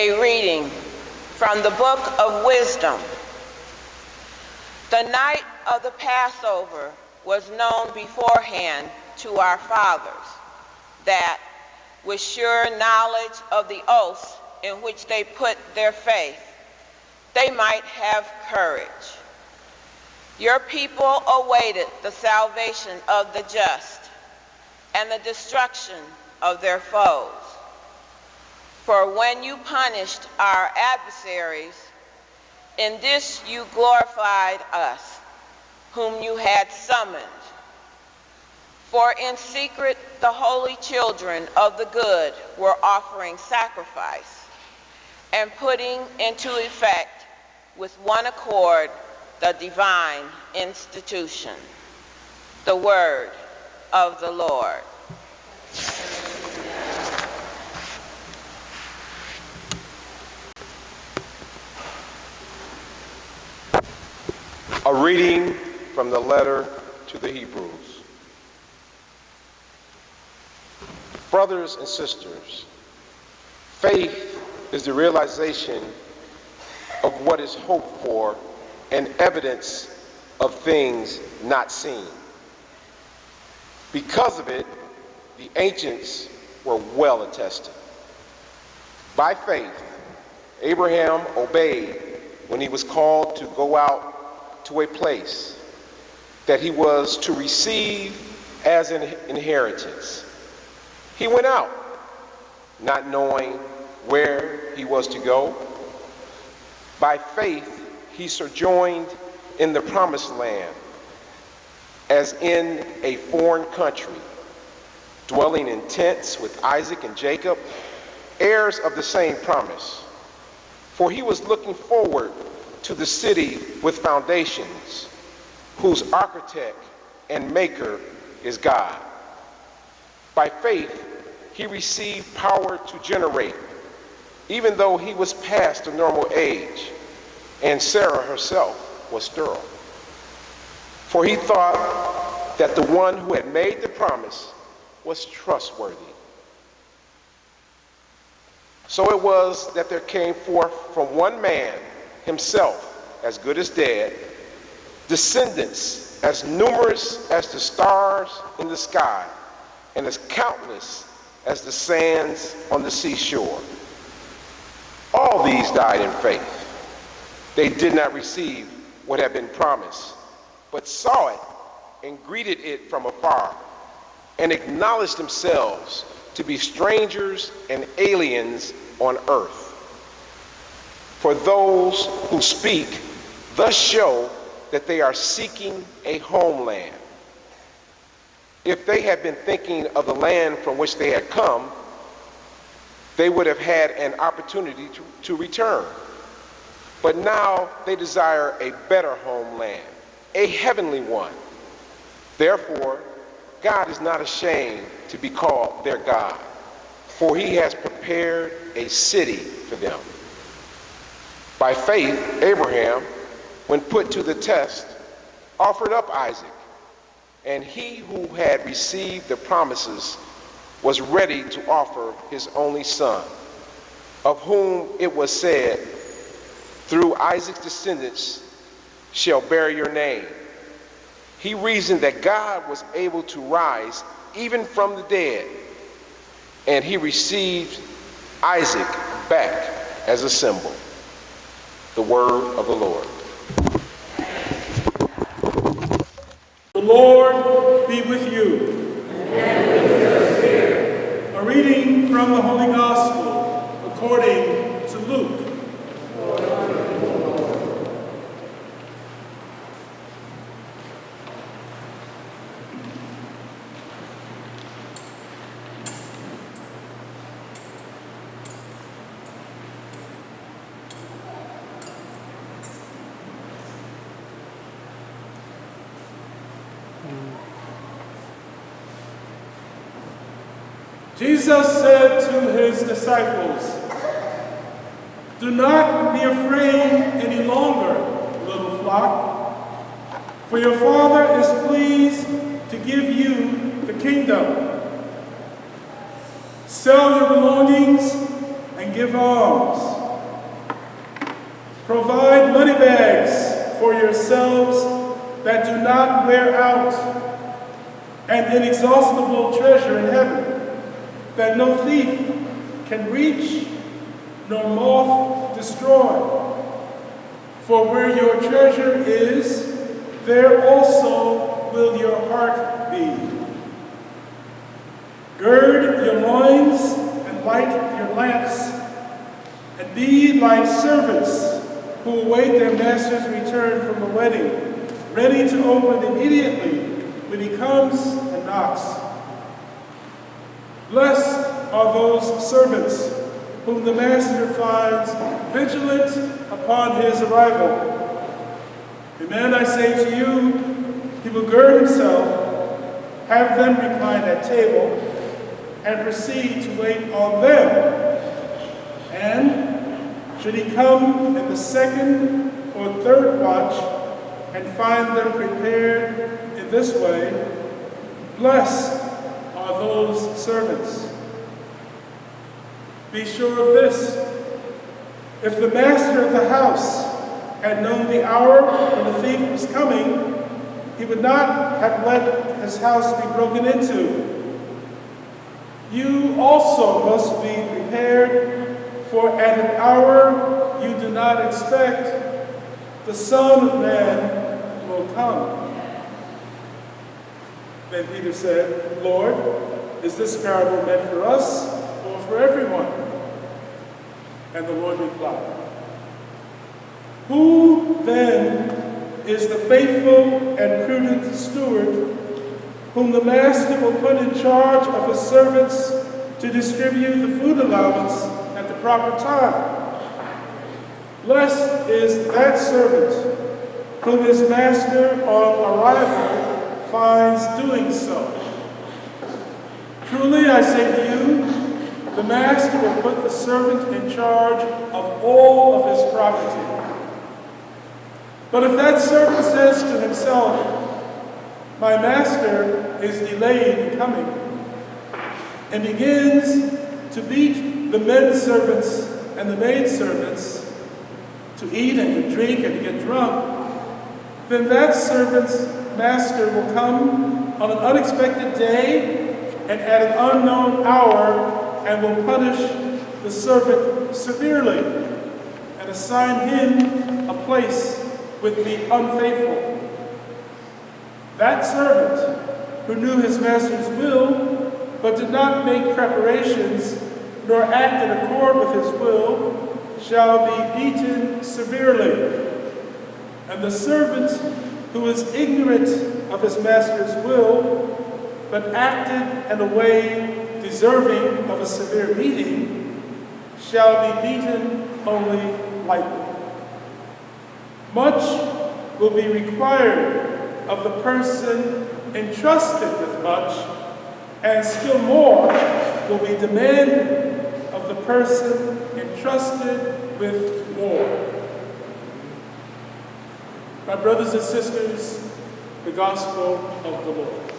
A reading from the book of Wisdom. The night of the Passover was known beforehand to our fathers, that with sure knowledge of the oaths in which they put their faith, they might have courage. Your people awaited the salvation of the just and the destruction of their foes. For when you punished our adversaries, in this you glorified us, whom you had summoned. For in secret the holy children of the good were offering sacrifice and putting into effect with one accord the divine institution. The word of the Lord. A reading from the letter to the Hebrews. Brothers and sisters, faith is the realization of what is hoped for and evidence of things not seen. Because of it, the ancients were well attested. By faith, Abraham obeyed when he was called to go out to a place that he was to receive as an inheritance. He went out, not knowing where he was to go. By faith, he sojourned in the promised land, as in a foreign country, dwelling in tents with Isaac and Jacob, heirs of the same promise. For he was looking forward to the city with foundations, whose architect and maker is God. By faith, he received power to generate, even though he was past the normal age, and Sarah herself was sterile. For he thought that the one who had made the promise was trustworthy. So it was that there came forth from one man, himself as good as dead, descendants as numerous as the stars in the sky and as countless as the sands on the seashore. All these died in faith. They did not receive what had been promised, but saw it and greeted it from afar, and acknowledged themselves to be strangers and aliens on earth. For those who speak thus show that they are seeking a homeland. If they had been thinking of the land from which they had come, they would have had an opportunity to return. But now they desire a better homeland, a heavenly one. Therefore, God is not ashamed to be called their God, for he has prepared a city for them. By faith, Abraham, when put to the test, offered up Isaac, and he who had received the promises was ready to offer his only son, of whom it was said, "Through Isaac's descendants shall bear your name." He reasoned that God was able to rise even from the dead, and he received Isaac back as a symbol. The word of the Lord. The Lord be with you. And with your spirit. A reading from the Holy Gospel according to Luke. Jesus said to his disciples, "Do not be afraid any longer, little flock, for your Father is pleased to give you the kingdom. Sell your belongings and give alms. Provide money bags for yourselves that do not wear out, and inexhaustible treasure in heaven, that no thief can reach, nor moth destroy. For where your treasure is, there also will your heart be. Gird your loins and light your lamps, and be like servants who await their master's return from a wedding, ready to open immediately when he comes and knocks. Blessed are those servants whom the master finds vigilant upon his arrival. Amen, I say to you, he will gird himself, have them recline at table, and proceed to wait on them. And should he come in the second or third watch and find them prepared in this way, blessed are those servants. Be sure of this: if the master of the house had known the hour when the thief was coming, he would not have let his house be broken into. You also must be prepared, for at an hour you do not expect, the Son of Man will come. Then Peter said, Lord, is this parable meant for us or for everyone? And the Lord replied, who then is the faithful and prudent steward whom the master will put in charge of his servants to distribute the food allowance at the proper time? Blessed is that servant whom his master on arrival finds doing so. Truly I say to you, the master will put the servant in charge of all of his property. But if that servant says to himself, my master is delayed in coming, and begins to beat the men servants and the maid servants, to eat and to drink and to get drunk, then that servant's master will come on an unexpected day and at an unknown hour, and will punish the servant severely and assign him a place with the unfaithful. That servant who knew his master's will, but did not make preparations nor act in accord with his will, shall be beaten severely. And the servant who is ignorant of his master's will, but acted in a way deserving of a severe beating, shall be beaten only lightly. Much will be required of the person entrusted with much, and still more will be demanded of the person entrusted with more. My brothers and sisters, the gospel of the Lord.